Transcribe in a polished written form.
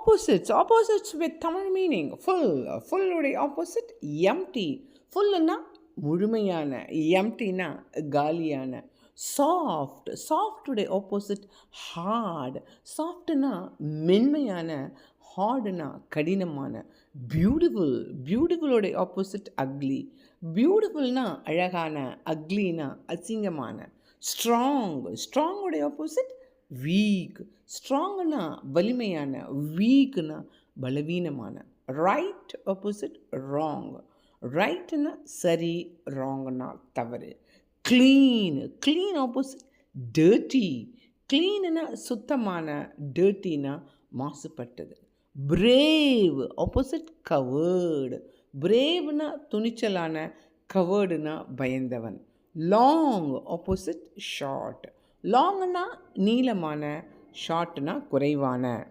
Opposites with Tamil meaning. Full உடைய opposite empty. Fullனா முழுமையான, emptyனா காலியான. Soft உடைய opposite hard. Softனா மென்மையான, hardனா கடினமான. Beautiful உடைய opposite ugly. Beautifulனா அழகான, uglyனா அசிங்கமான. Strong உடைய opposite வீக். ஸ்ட்ராங்னா வலிமையான, வீக்னா பலவீனமான. Right opposite wrong. ரைட்னா சரி, ராங்னா தவறு. Clean opposite dirty. க்ளீன்னா சுத்தமான, டர்ட்டினா மாசுபட்டது. Brave opposite coward. பிரேவ்னா துணிச்சலான, கவர்டுனா பயந்தவன். Long opposite short. லாங்னா நீளமான, ஷார்ட்னா குறைவான.